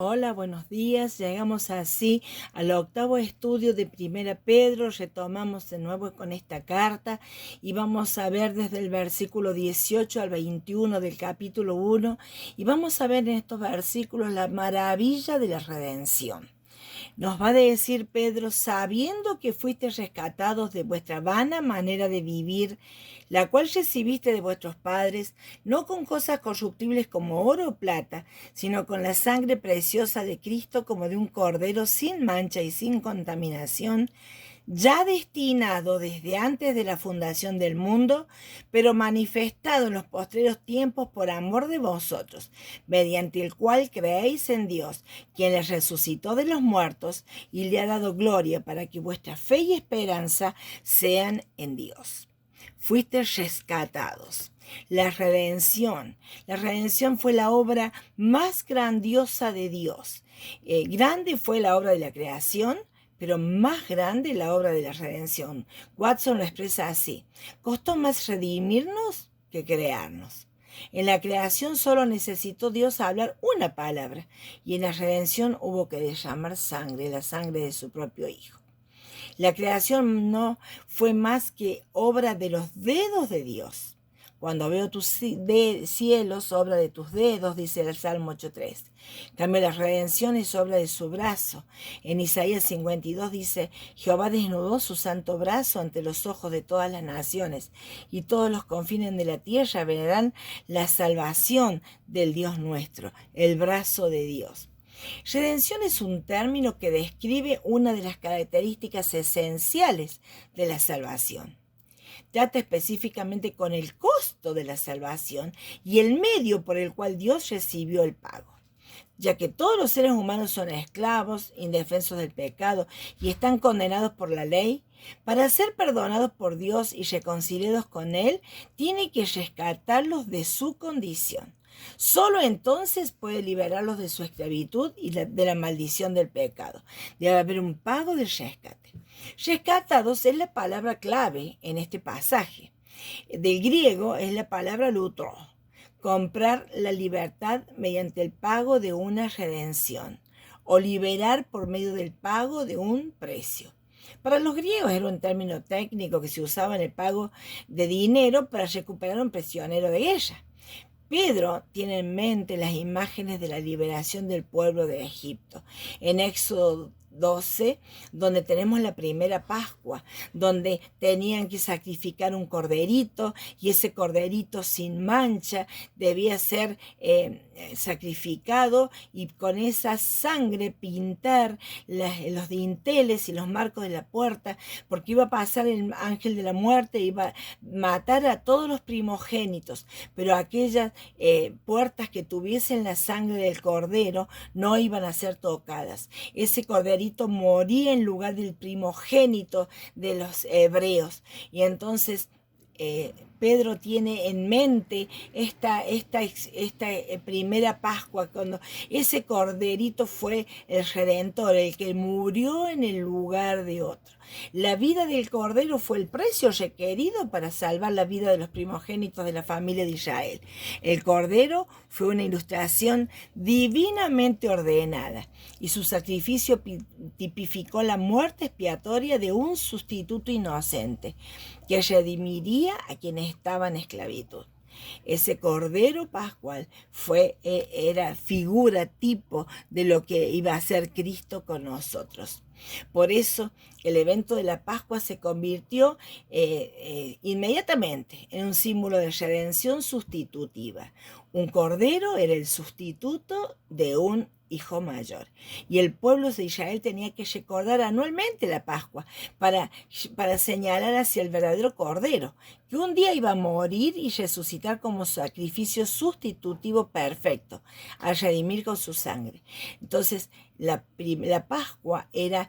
Hola, buenos días. Llegamos así al octavo estudio de Primera Pedro. Retomamos de nuevo con esta carta y vamos a ver desde el versículo 18 al 21 del capítulo 1 y vamos a ver en estos versículos la maravilla de la redención. Nos va a decir Pedro: sabiendo que fuisteis rescatados de vuestra vana manera de vivir, la cual recibiste de vuestros padres, no con cosas corruptibles como oro o plata, sino con la sangre preciosa de Cristo, como de un cordero sin mancha y sin contaminación, ya destinado desde antes de la fundación del mundo, pero manifestado en los postreros tiempos por amor de vosotros, mediante el cual creéis en Dios, quien les resucitó de los muertos y le ha dado gloria, para que vuestra fe y esperanza sean en Dios. Fuisteis rescatados. La redención fue la obra más grandiosa de Dios. Grande fue la obra de la creación, pero más grande la obra de la redención. Watson lo expresa así: costó más redimirnos que crearnos. En la creación solo necesitó Dios hablar una palabra, y en la redención hubo que derramar sangre, la sangre de su propio Hijo. La creación no fue más que obra de los dedos de Dios. Cuando veo tus cielos, obra de tus dedos, dice el Salmo 8.3. En cambio, la redención es obra de su brazo. En Isaías 52 dice: Jehová desnudó su santo brazo ante los ojos de todas las naciones, y todos los confines de la tierra verán la salvación del Dios nuestro, el brazo de Dios. Redención es un término que describe una de las características esenciales de la salvación. Trata específicamente con el costo de la salvación y el medio por el cual Dios recibió el pago. Ya que todos los seres humanos son esclavos, indefensos del pecado y están condenados por la ley, para ser perdonados por Dios y reconciliados con Él, tiene que rescatarlos de su condición. Solo entonces puede liberarlos de su esclavitud y de la maldición del pecado. Debe haber un pago de rescate. Rescatados es la palabra clave en este pasaje. Del griego es la palabra lutro: comprar la libertad mediante el pago de una redención, o liberar por medio del pago de un precio. Para los griegos era un término técnico que se usaba en el pago de dinero para recuperar a un prisionero de guerra. Pedro tiene en mente las imágenes de la liberación del pueblo de Egipto en Éxodo 12, donde tenemos la primera Pascua, donde tenían que sacrificar un corderito, y ese corderito sin mancha debía ser sacrificado, y con esa sangre pintar los dinteles y los marcos de la puerta, porque iba a pasar el ángel de la muerte, iba a matar a todos los primogénitos, pero aquellas puertas que tuviesen la sangre del cordero no iban a ser tocadas. Ese corderito moría en lugar del primogénito de los hebreos. Y entonces Pedro tiene en mente esta primera Pascua, cuando ese corderito fue el Redentor, el que murió en el lugar de otro. La vida del cordero fue el precio requerido para salvar la vida de los primogénitos de la familia de Israel. El cordero fue una ilustración divinamente ordenada, y su sacrificio tipificó la muerte expiatoria de un sustituto inocente que redimiría a quienes estaban en esclavitud. Ese cordero pascual era figura, tipo de lo que iba a ser Cristo con nosotros. Por eso el evento de la Pascua se convirtió inmediatamente en un símbolo de redención sustitutiva. Un cordero era el sustituto de un hijo mayor, y el pueblo de Israel tenía que recordar anualmente la Pascua para señalar hacia el verdadero cordero, que un día iba a morir y resucitar como sacrificio sustitutivo perfecto, al redimir con su sangre. Entonces la Pascua era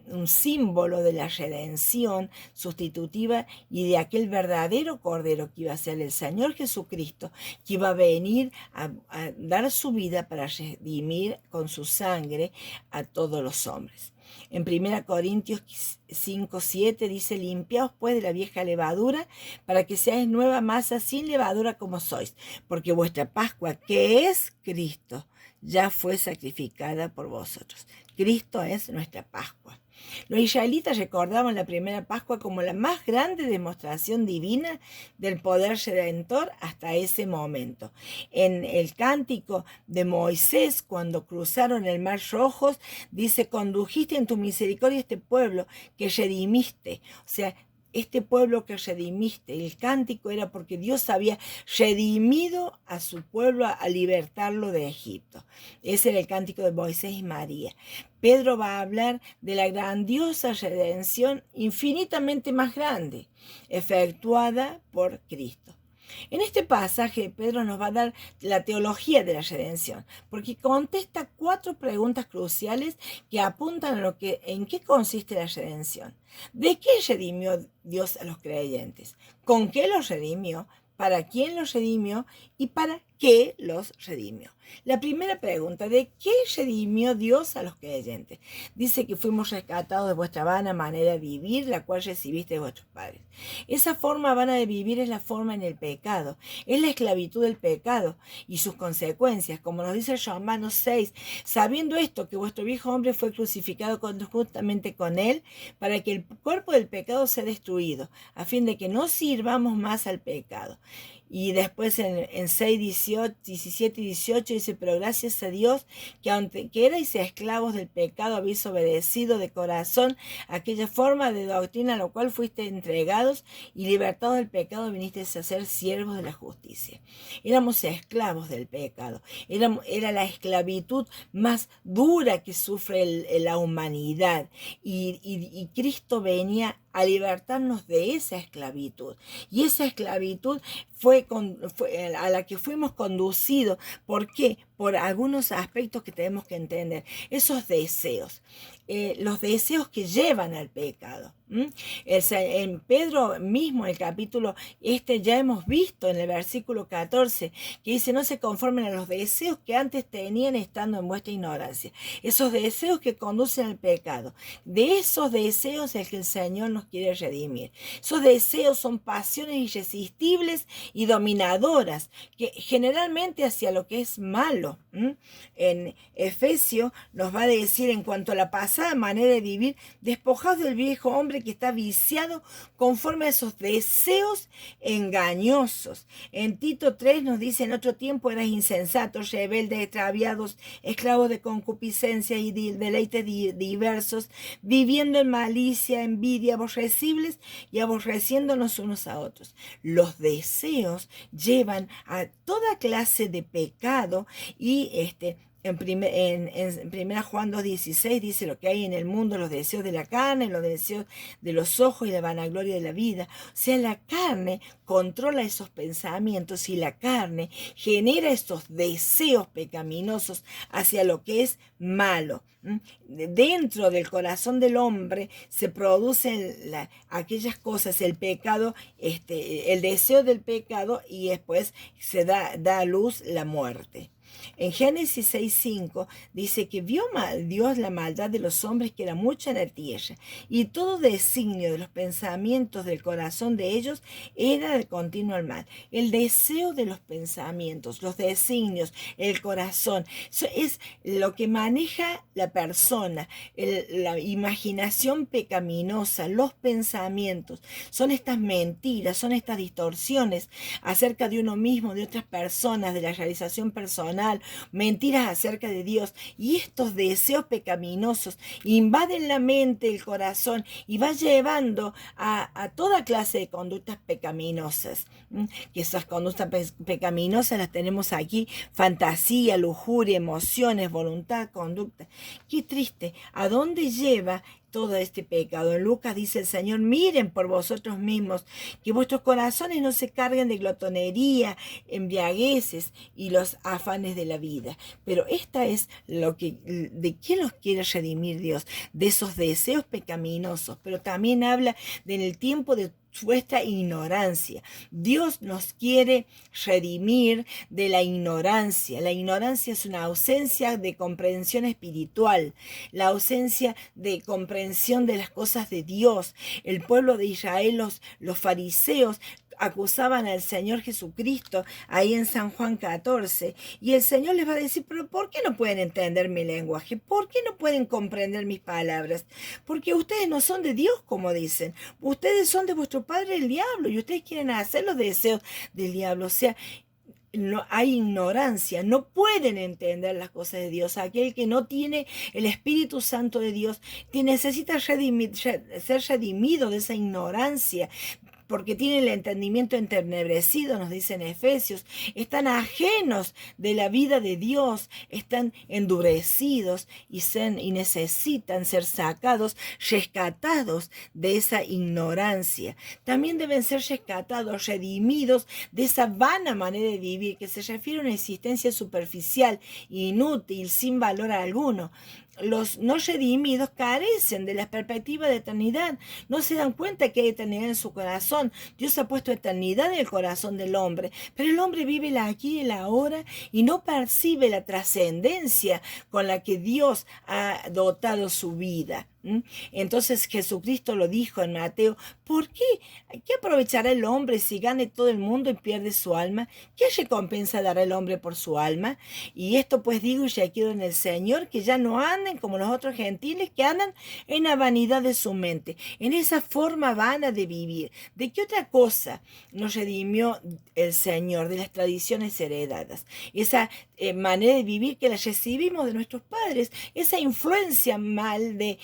un símbolo de la redención sustitutiva y de aquel verdadero cordero que iba a ser el Señor Jesucristo, que iba a venir a dar su vida para redimir con su sangre a todos los hombres. En 1 Corintios 5:7 dice: limpiaos pues de la vieja levadura, para que seáis nueva masa sin levadura como sois, porque vuestra Pascua, que es Cristo, ya fue sacrificada por vosotros. Cristo es nuestra Pascua. Los israelitas recordaban la primera Pascua como la más grande demostración divina del poder redentor hasta ese momento. En el cántico de Moisés, cuando cruzaron el mar Rojo, dice: condujiste en tu misericordia este pueblo que redimiste. O sea, este pueblo que redimiste. El cántico era porque Dios había redimido a su pueblo a libertarlo de Egipto. Ese era el cántico de Moisés y María. Pedro va a hablar de la grandiosa redención infinitamente más grande, efectuada por Cristo. En este pasaje, Pedro nos va a dar la teología de la redención, porque contesta 4 preguntas cruciales que apuntan a en qué consiste la redención. ¿De qué redimió Dios a los creyentes? ¿Con qué los redimió? ¿Para quién los redimió? ¿Y para qué los redimió? La primera pregunta: ¿de qué redimió Dios a los creyentes? Dice que fuimos rescatados de vuestra vana manera de vivir, la cual recibiste de vuestros padres. Esa forma vana de vivir es la forma en el pecado, es la esclavitud del pecado y sus consecuencias, como nos dice Romanos 6, sabiendo esto, que vuestro viejo hombre fue crucificado juntamente con él, para que el cuerpo del pecado sea destruido, a fin de que no sirvamos más al pecado. Y después en 6, 17 y 18 dice: pero gracias a Dios que aunque erais esclavos del pecado, habéis obedecido de corazón aquella forma de doctrina a la cual fuiste entregados, y libertados del pecado vinisteis a ser siervos de la justicia. Éramos esclavos del pecado. Era la esclavitud más dura que sufre la humanidad. Y Cristo venía a libertarnos de esa esclavitud. Y esa esclavitud fue a la que fuimos conducidos. ¿Por qué? Por algunos aspectos que tenemos que entender. Esos deseos. Los deseos que llevan al pecado. En Pedro mismo, en el capítulo ya hemos visto en el versículo 14, que dice: no se conformen a los deseos que antes tenían estando en vuestra ignorancia. Esos deseos que conducen al pecado. De esos deseos es que el Señor nos quiere redimir. Esos deseos son pasiones irresistibles y dominadoras, que generalmente hacia lo que es malo. En Efesios nos va a decir, en cuanto a la pasada manera de vivir: despojados del viejo hombre que está viciado conforme a esos deseos engañosos. En Tito 3 nos dice: en otro tiempo eras insensatos, rebeldes, extraviados, esclavos de concupiscencia y deleites diversos, viviendo en malicia, envidia, aborrecibles y aborreciéndonos unos a otros. Los deseos llevan a toda clase de pecado. Y en 1 Juan 2:16 dice: lo que hay en el mundo, los deseos de la carne, los deseos de los ojos y la vanagloria de la vida. O sea, la carne controla esos pensamientos y la carne genera esos deseos pecaminosos hacia lo que es malo. Dentro del corazón del hombre se producen aquellas cosas, el pecado, el deseo del pecado, y después se da a luz la muerte. En Génesis 6:5 dice que vio Dios la maldad de los hombres, que era mucha en la tierra, y todo designio de los pensamientos del corazón de ellos era de continuo el mal. El deseo de los pensamientos, los designios, el corazón, eso es lo que maneja la persona. La imaginación pecaminosa, los pensamientos, son estas mentiras, son estas distorsiones acerca de uno mismo, de otras personas, de la realización personal, mentiras acerca de Dios. Y estos deseos pecaminosos invaden la mente, el corazón, y va llevando a toda clase de conductas pecaminosas. Que esas conductas pecaminosas las tenemos aquí: fantasía, lujuria, emociones, voluntad, conducta. Qué triste. ¿A dónde lleva todo este pecado? En Lucas dice el Señor: miren por vosotros mismos, que vuestros corazones no se carguen de glotonería, embriagueces y los afanes de la vida. Pero esta es de quién los quiere redimir Dios: de esos deseos pecaminosos. Pero también habla en el tiempo de vuestra ignorancia. Dios nos quiere redimir de la ignorancia. La ignorancia es una ausencia de comprensión espiritual, la ausencia de comprensión de las cosas de Dios. El pueblo de Israel, los fariseos, acusaban al Señor Jesucristo ahí en San Juan 14. Y el Señor les va a decir, pero ¿por qué no pueden entender mi lenguaje? ¿Por qué no pueden comprender mis palabras? Porque ustedes no son de Dios, como dicen. Ustedes son de vuestro padre el diablo y ustedes quieren hacer los deseos del diablo. O sea, no hay ignorancia, no pueden entender las cosas de Dios. Aquel que no tiene el Espíritu Santo de Dios necesita ser redimido de esa ignorancia, porque tienen el entendimiento entenebrecido, nos dicen Efesios, están ajenos de la vida de Dios, están endurecidos y necesitan ser sacados, rescatados de esa ignorancia. También deben ser rescatados, redimidos de esa vana manera de vivir que se refiere a una existencia superficial, inútil, sin valor alguno. Los no redimidos carecen de la perspectiva de eternidad, no se dan cuenta que hay eternidad en su corazón. Dios ha puesto eternidad en el corazón del hombre, pero el hombre vive el aquí y el ahora y no percibe la trascendencia con la que Dios ha dotado su vida. Entonces Jesucristo lo dijo en Mateo, ¿por qué? ¿Qué aprovechará el hombre si gane todo el mundo y pierde su alma? ¿Qué recompensa dará el hombre por su alma? Y esto pues digo y ya quiero en el Señor, que ya no anden como los otros gentiles que andan en la vanidad de su mente, en esa forma vana de vivir. ¿De qué otra cosa nos redimió el Señor? De las tradiciones heredadas. Esa manera de vivir que la recibimos de nuestros padres, esa influencia mal de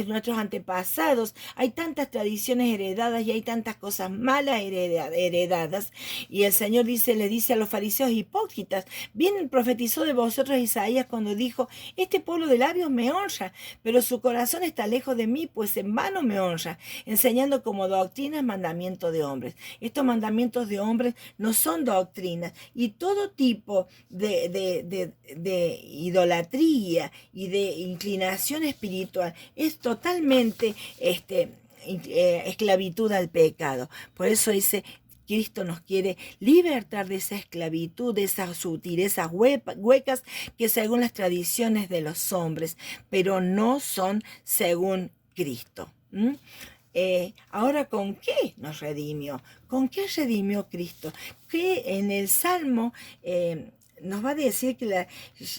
nuestros antepasados. Hay tantas tradiciones heredadas y hay tantas cosas malas heredadas. Y el Señor le dice a los fariseos hipócritas, bien profetizó de vosotros Isaías cuando dijo, este pueblo de labios me honra, pero su corazón está lejos de mí, pues en vano me honra, enseñando como doctrinas mandamientos de hombres. Estos mandamientos de hombres no son doctrinas, y todo tipo de idolatría y de inclinación espiritual es totalmente esclavitud al pecado. Por eso dice, Cristo nos quiere libertar de esa esclavitud, de esas sutilezas huecas que según las tradiciones de los hombres, pero no son según Cristo. Ahora, ¿con qué nos redimió? ¿Con qué redimió Cristo? Que en el Salmo nos va a decir que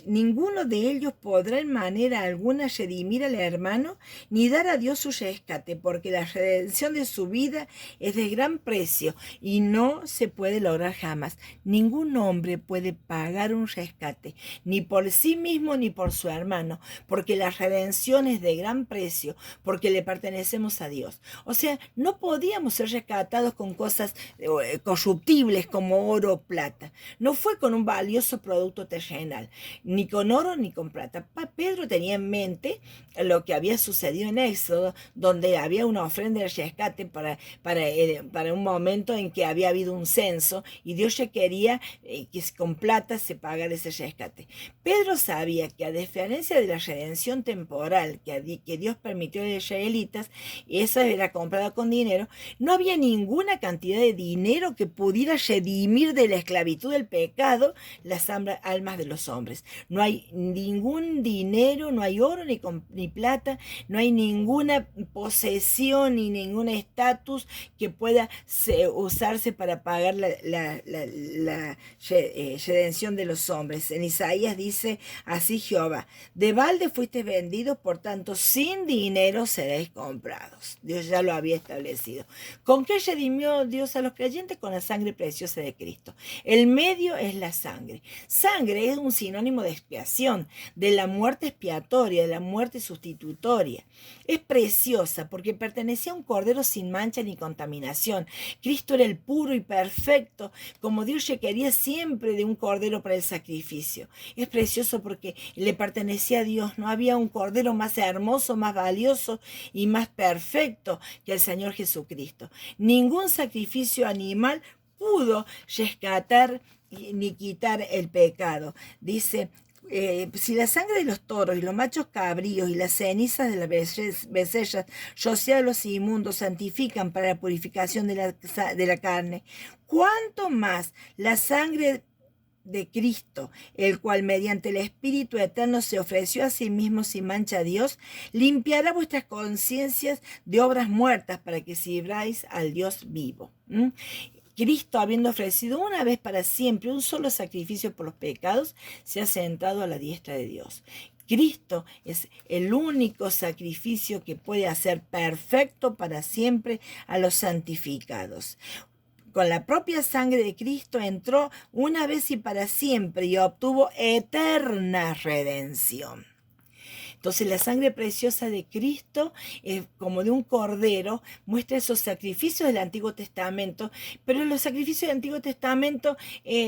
ninguno de ellos podrá en manera alguna redimir al hermano ni dar a Dios su rescate, porque la redención de su vida es de gran precio y no se puede lograr jamás. Ningún hombre puede pagar un rescate, ni por sí mismo ni por su hermano, porque la redención es de gran precio, porque le pertenecemos a Dios. O sea, no podíamos ser rescatados con cosas corruptibles como oro o plata. No fue con un valioso producto terrenal, ni con oro ni con plata. Pedro tenía en mente lo que había sucedido en Éxodo, donde había una ofrenda de rescate para un momento en que había habido un censo y Dios ya quería que con plata se pagara ese rescate. Pedro sabía que a diferencia de la redención temporal que Dios permitió a los israelitas, y eso era comprado con dinero, no había ninguna cantidad de dinero que pudiera redimir de la esclavitud del pecado las almas de los hombres. No hay ningún dinero, no hay oro ni plata, no hay ninguna posesión ni ningún estatus que pueda usarse para pagar la redención de los hombres. En Isaías dice así Jehová, de balde fuisteis vendidos, por tanto sin dinero seréis comprados. Dios ya lo había establecido. ¿Con qué redimió Dios a los creyentes? Con la sangre preciosa de Cristo. El medio es la sangre. Sangre es un sinónimo de expiación, de la muerte expiatoria, de la muerte sustitutoria. Es preciosa porque pertenecía a un cordero sin mancha ni contaminación. Cristo era el puro y perfecto, como Dios requería siempre de un cordero para el sacrificio. Es precioso porque le pertenecía a Dios. No había un cordero más hermoso, más valioso y más perfecto que el Señor Jesucristo. Ningún sacrificio animal pudo rescatar ni quitar el pecado. Dice, si la sangre de los toros y los machos cabríos y las cenizas de las becerras, rociadas de los inmundos, santifican para la purificación de la carne, ¿cuánto más la sangre de Cristo, el cual mediante el Espíritu Eterno se ofreció a sí mismo sin mancha a Dios, limpiará vuestras conciencias de obras muertas para que sirváis al Dios vivo. Cristo, habiendo ofrecido una vez para siempre un solo sacrificio por los pecados, se ha sentado a la diestra de Dios. Cristo es el único sacrificio que puede hacer perfecto para siempre a los santificados. Con la propia sangre de Cristo entró una vez y para siempre y obtuvo eterna redención. Entonces la sangre preciosa de Cristo, como de un cordero, muestra esos sacrificios del Antiguo Testamento, pero los sacrificios del Antiguo Testamento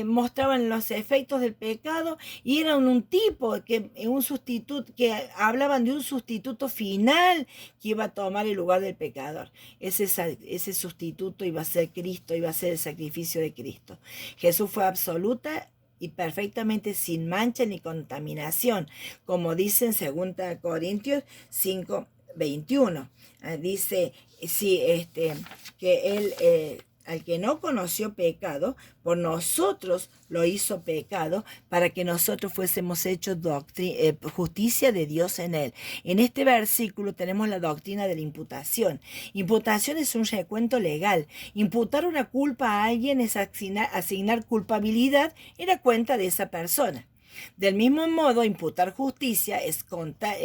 mostraban los efectos del pecado y eran un tipo, un sustituto, que hablaban de un sustituto final que iba a tomar el lugar del pecador. Ese sustituto iba a ser Cristo, iba a ser el sacrificio de Cristo. Jesús fue absoluta y perfectamente sin mancha ni contaminación, como dice en 2 Corintios 5:21. Dice que él, al que no conoció pecado, por nosotros lo hizo pecado, para que nosotros fuésemos hechos justicia de Dios en él. En este versículo tenemos la doctrina de la imputación. Imputación es un recuento legal. Imputar una culpa a alguien es asignar culpabilidad en la cuenta de esa persona. Del mismo modo, imputar justicia es contar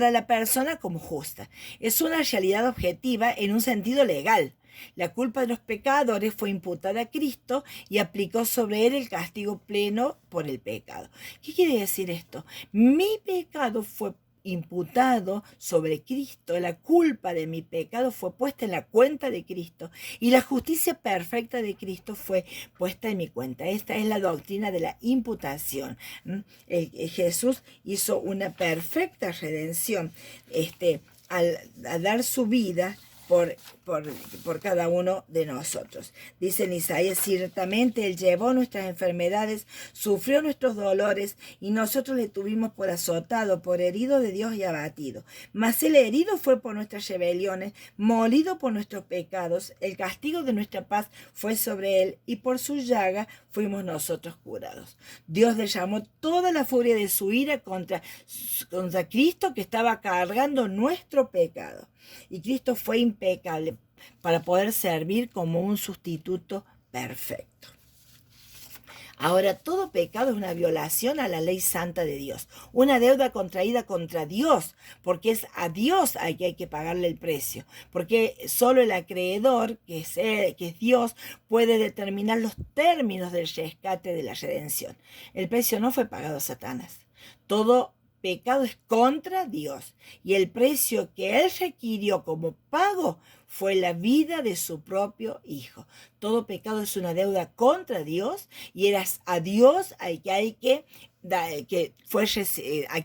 a la persona como justa. Es una realidad objetiva en un sentido legal. La culpa de los pecadores fue imputada a Cristo y aplicó sobre él el castigo pleno por el pecado. ¿Qué quiere decir esto? Mi pecado fue imputado sobre Cristo, la culpa de mi pecado fue puesta en la cuenta de Cristo y la justicia perfecta de Cristo fue puesta en mi cuenta. Esta es la doctrina de la imputación. Jesús hizo una perfecta redención al dar su vida por cada uno de nosotros. Dice en Isaías: ciertamente Él llevó nuestras enfermedades, sufrió nuestros dolores, y nosotros le tuvimos por azotado, por herido de Dios y abatido. Mas el herido fue por nuestras rebeliones, molido por nuestros pecados. El castigo de nuestra paz fue sobre Él, y por su llaga fuimos nosotros curados. Dios derramó toda la furia de su ira contra Cristo, que estaba cargando nuestro pecado. Y Cristo fue impecable para poder servir como un sustituto perfecto. Ahora, todo pecado es una violación a la ley santa de Dios, una deuda contraída contra Dios, porque es a Dios a quien hay que pagarle el precio, porque solo el acreedor, que es Dios, puede determinar los términos del rescate de la redención. El precio no fue pagado a Satanás. Todo pecado es contra Dios, y el precio que Él requirió como pago fue la vida de su propio Hijo. Todo pecado es una deuda contra Dios, y era a Dios a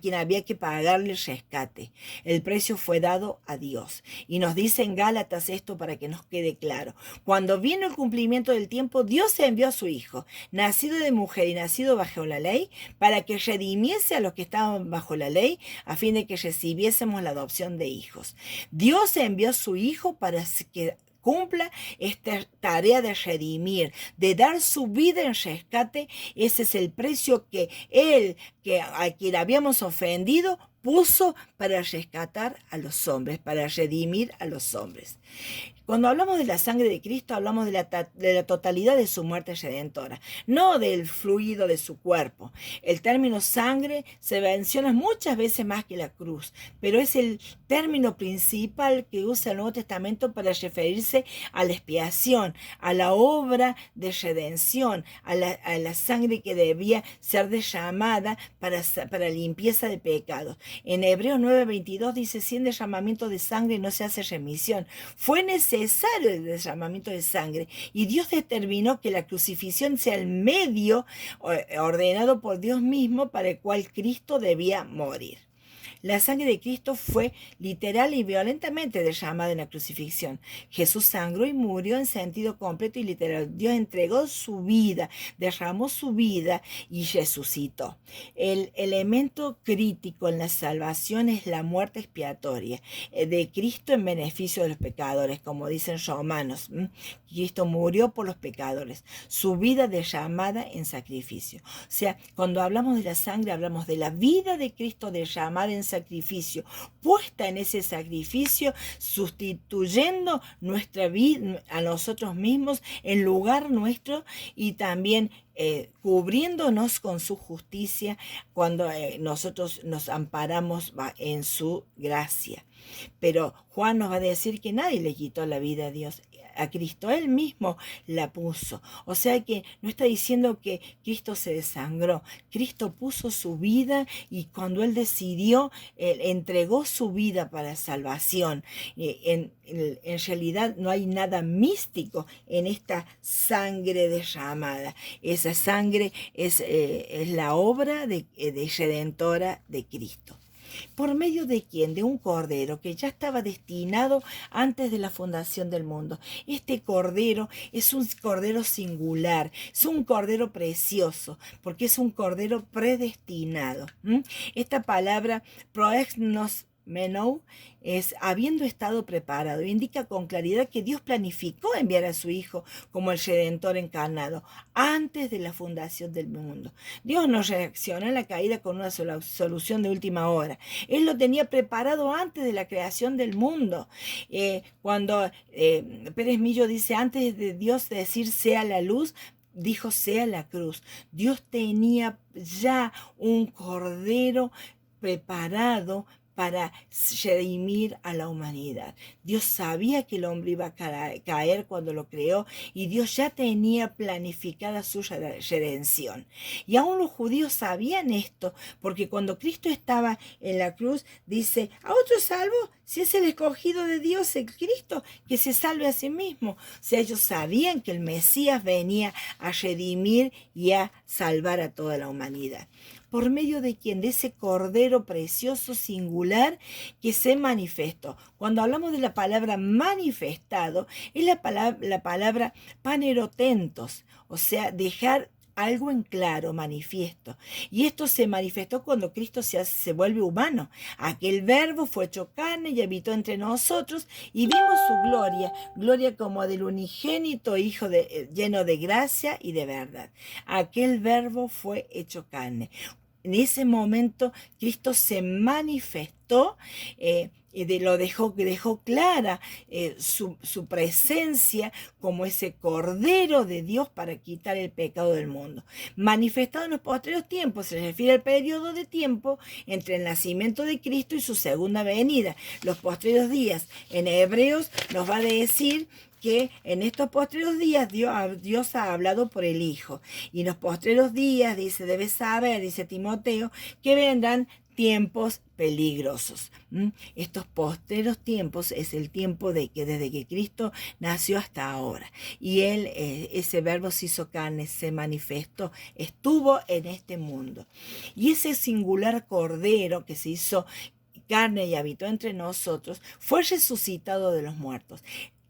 quien había que pagarle el rescate. El precio fue dado a Dios. Y nos dice en Gálatas esto para que nos quede claro. Cuando vino el cumplimiento del tiempo, Dios envió a su Hijo, nacido de mujer y nacido bajo la ley, para que redimiese a los que estaban bajo la ley, a fin de que recibiésemos la adopción de hijos. Dios envió a su Hijo para que cumpla esta tarea de redimir, de dar su vida en rescate. Ese es el precio que Él, a quien habíamos ofendido, puso para rescatar a los hombres, para redimir a los hombres. Cuando hablamos de la sangre de Cristo, hablamos de la totalidad de su muerte redentora, no del fluido de su cuerpo. El término sangre se menciona muchas veces más que la cruz, pero es el término principal que usa el Nuevo Testamento para referirse a la expiación, a la obra de redención, a la sangre que debía ser derramada para limpieza de pecados. En Hebreos 9:22 dice: sin derramamiento de sangre no se hace remisión. Fue necesario el derramamiento de sangre, y Dios determinó que la crucifixión sea el medio ordenado por Dios mismo para el cual Cristo debía morir. La sangre de Cristo fue literal y violentamente derramada en la crucifixión. Jesús sangró y murió en sentido completo y literal. Dios entregó su vida, derramó su vida y resucitó. El elemento crítico en la salvación es la muerte expiatoria de Cristo en beneficio de los pecadores, como dicen Romanos. Cristo murió por los pecadores, su vida derramada en sacrificio. O sea, cuando hablamos de la sangre, hablamos de la vida de Cristo derramada en sacrificio, puesta en ese sacrificio, sustituyendo nuestra vida a nosotros mismos en lugar nuestro y también cubriéndonos con su justicia cuando nosotros nos amparamos en su gracia. Pero Juan nos va a decir que nadie le quitó la vida a Dios, a Cristo, él mismo la puso. O sea que no está diciendo que Cristo se desangró, Cristo puso su vida y cuando él decidió, él entregó su vida para salvación. En realidad no hay nada místico en esta sangre derramada. Esa sangre es la obra de redentora de Cristo. ¿Por medio de quién? De un cordero que ya estaba destinado antes de la fundación del mundo. Este cordero es un cordero singular, es un cordero precioso, porque es un cordero predestinado. Esta palabra, proegnos menou, es habiendo estado preparado. Indica con claridad que Dios planificó enviar a su Hijo como el Redentor encarnado antes de la fundación del mundo. Dios no reaccionó en la caída con una solución de última hora. Él lo tenía preparado antes de la creación del mundo. Cuando Pérez Millo dice, antes de Dios decir sea la luz, dijo sea la cruz. Dios tenía ya un cordero preparado para redimir a la humanidad. Dios sabía que el hombre iba a caer cuando lo creó y Dios ya tenía planificada su redención. Y aún los judíos sabían esto, porque cuando Cristo estaba en la cruz, dice, ¿a otro salvo? Si es el escogido de Dios, el Cristo, que se salve a sí mismo. O sea, ellos sabían que el Mesías venía a redimir y a salvar a toda la humanidad. ¿Por medio de quién? De ese cordero precioso, singular, que se manifestó. Cuando hablamos de la palabra manifestado, es la palabra panerotentos, o sea, dejar algo en claro, manifiesto. Y esto se manifestó cuando Cristo se vuelve humano. Aquel verbo fue hecho carne y habitó entre nosotros y vimos su gloria, gloria como del unigénito Hijo lleno de gracia y de verdad. Aquel verbo fue hecho carne. En ese momento Cristo se manifestó, dejó clara su presencia como ese Cordero de Dios para quitar el pecado del mundo. Manifestado en los posteriores tiempos, se refiere al periodo de tiempo entre el nacimiento de Cristo y su segunda venida. Los posteriores días en Hebreos nos va a decir que en estos postreros días Dios ha hablado por el Hijo. Y en los postreros días, debes saber, dice Timoteo, que vendrán tiempos peligrosos. Estos postreros tiempos es el tiempo de que desde que Cristo nació hasta ahora. Y Él, ese verbo se hizo carne, se manifestó, estuvo en este mundo. Y ese singular Cordero que se hizo carne y habitó entre nosotros, fue resucitado de los muertos.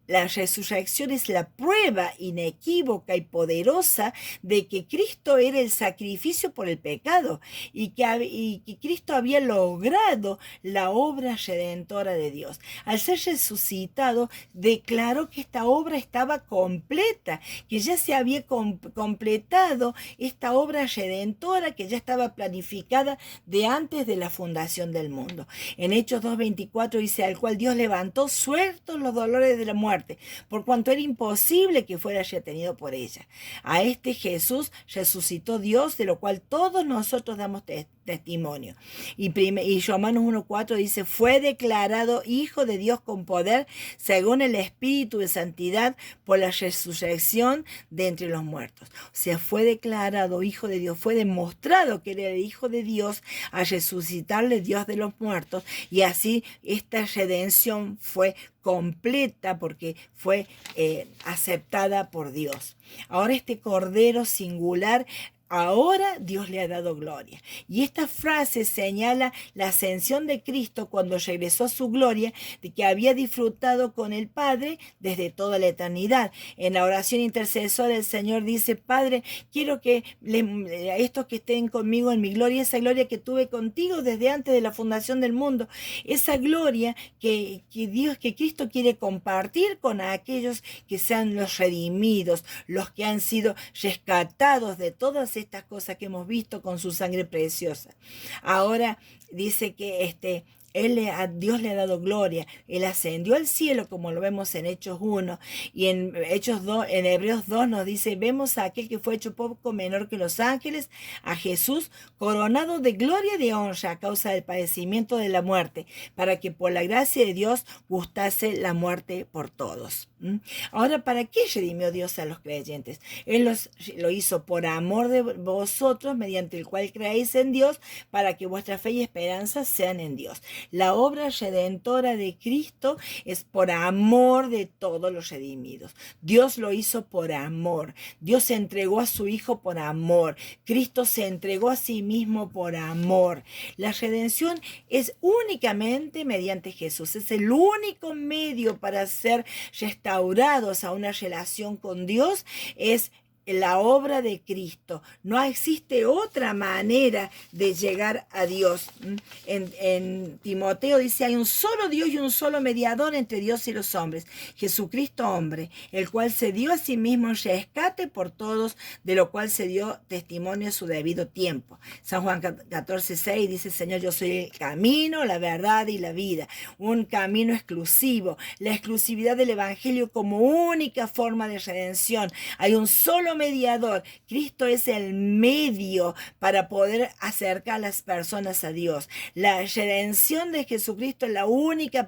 La resurrección es la prueba inequívoca y poderosa de que Cristo era el sacrificio por el pecado y que Cristo había logrado la obra redentora de Dios. Al ser resucitado, declaró que esta obra estaba completa, que ya se había completado esta obra redentora que ya estaba planificada de antes de la fundación del mundo. En Hechos 2:24 dice, al cual Dios levantó sueltos los dolores de la muerte, por cuanto era imposible que fuera retenido por ella. A este Jesús resucitó Dios, de lo cual todos nosotros damos testimonio. Y Romanos 1:4 dice, fue declarado Hijo de Dios con poder, según el Espíritu de Santidad, por la resurrección de entre los muertos. O sea, fue declarado Hijo de Dios, fue demostrado que era el Hijo de Dios al resucitarle Dios de los muertos, y así esta redención fue completa porque fue aceptada por Dios. Ahora este Cordero singular ahora Dios le ha dado gloria. Y esta frase señala la ascensión de Cristo cuando regresó a su gloria, de que había disfrutado con el Padre desde toda la eternidad. En la oración intercesora el Señor dice: Padre, quiero que estos que estén conmigo en mi gloria, esa gloria que tuve contigo desde antes de la fundación del mundo, esa gloria que Cristo quiere compartir con aquellos que sean los redimidos, los que han sido rescatados de todas estas cosas que hemos visto con su sangre preciosa. Ahora dice que Dios le ha dado gloria. Él ascendió al cielo, como lo vemos en Hechos 1, y en Hebreos 2 nos dice: vemos a aquel que fue hecho poco menor que los ángeles, a Jesús, coronado de gloria y de honra a causa del padecimiento de la muerte, para que por la gracia de Dios gustase la muerte por todos. Ahora, ¿para qué redimió Dios a los creyentes? Él lo hizo por amor de vosotros, mediante el cual creéis en Dios, para que vuestra fe y esperanza sean en Dios. La obra redentora de Cristo es por amor de todos los redimidos. Dios lo hizo por amor. Dios se entregó a su Hijo por amor. Cristo se entregó a sí mismo por amor. La redención es únicamente mediante Jesús. Es el único medio para ser restaurados a una relación con Dios. Es la obra de Cristo. No existe otra manera de llegar a Dios. En Timoteo dice: hay un solo Dios y un solo mediador entre Dios y los hombres, Jesucristo hombre, el cual se dio a sí mismo en rescate por todos, de lo cual se dio testimonio a su debido tiempo. San Juan 14:6 dice: Señor, yo soy el camino, la verdad y la vida. Un camino exclusivo, la exclusividad del Evangelio como única forma de redención. Hay un solo mediador. Cristo es el medio para poder acercar a las personas a Dios. La redención de Jesucristo es la única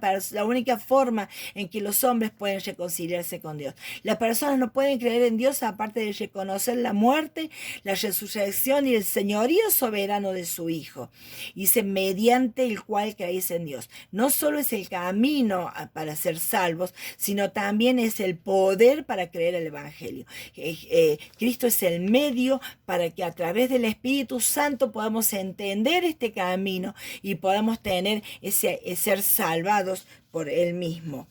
forma en que los hombres pueden reconciliarse con Dios. Las personas no pueden creer en Dios aparte de reconocer la muerte, la resurrección y el señorío soberano de su Hijo. Dice: mediante el cual creéis en Dios. No solo es el camino para ser salvos, sino también es el poder para creer el Evangelio. Cristo es el medio para que a través del Espíritu Santo podamos entender este camino y podamos tener ser salvados por Él mismo.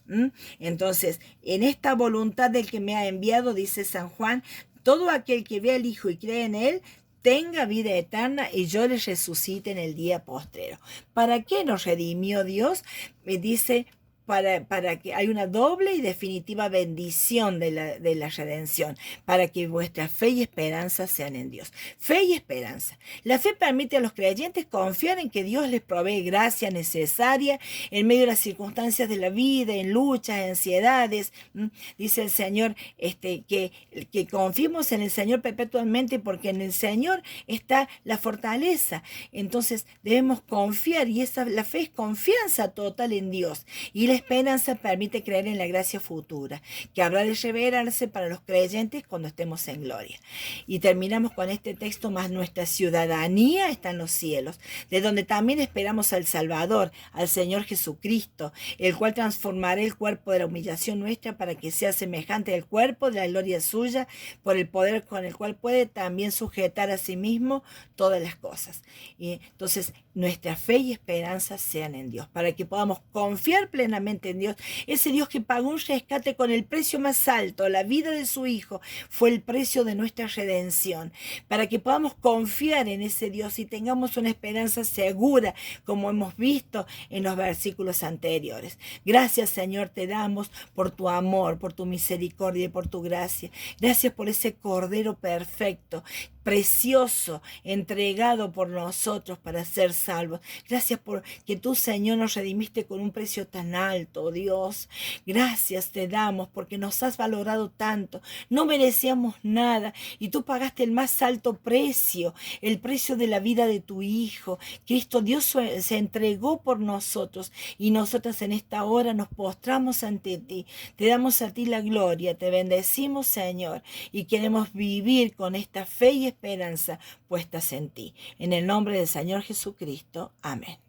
Entonces, en esta voluntad del que me ha enviado, dice San Juan, todo aquel que ve al Hijo y cree en Él, tenga vida eterna y yo les resucite en el día postrero. ¿Para qué nos redimió Dios? Me dice: para que hay una doble y definitiva bendición de la redención, para que vuestra fe y esperanza sean en Dios. Fe y esperanza. La fe permite a los creyentes confiar en que Dios les provee gracia necesaria en medio de las circunstancias de la vida, en luchas, ansiedades. Dice el Señor que confiemos en el Señor perpetuamente, porque en el Señor está la fortaleza. Entonces debemos confiar, y la fe es confianza total en Dios. Y la esperanza permite creer en la gracia futura, que habrá de revelarse para los creyentes cuando estemos en gloria. Y terminamos con este texto: más nuestra ciudadanía está en los cielos, de donde también esperamos al Salvador, al Señor Jesucristo, el cual transformará el cuerpo de la humillación nuestra para que sea semejante al cuerpo de la gloria suya, por el poder con el cual puede también sujetar a sí mismo todas las cosas. Y entonces nuestra fe y esperanza sean en Dios, para que podamos confiar plenamente en Dios, ese Dios que pagó un rescate con el precio más alto, la vida de su Hijo, fue el precio de nuestra redención, para que podamos confiar en ese Dios y tengamos una esperanza segura, como hemos visto en los versículos anteriores. Gracias, Señor, te damos por tu amor, por tu misericordia y por tu gracia. Gracias por ese Cordero perfecto, precioso, entregado por nosotros para ser salvos. Gracias por que tú, Señor, nos redimiste con un precio tan alto, Dios. Gracias te damos porque nos has valorado tanto. No merecíamos nada y tú pagaste el más alto precio, el precio de la vida de tu Hijo. Cristo Dios se entregó por nosotros y nosotras en esta hora nos postramos ante ti. Te damos a ti la gloria, te bendecimos, Señor, y queremos vivir con esta fe y esperanza puestas en ti. En el nombre del Señor Jesucristo. Amén.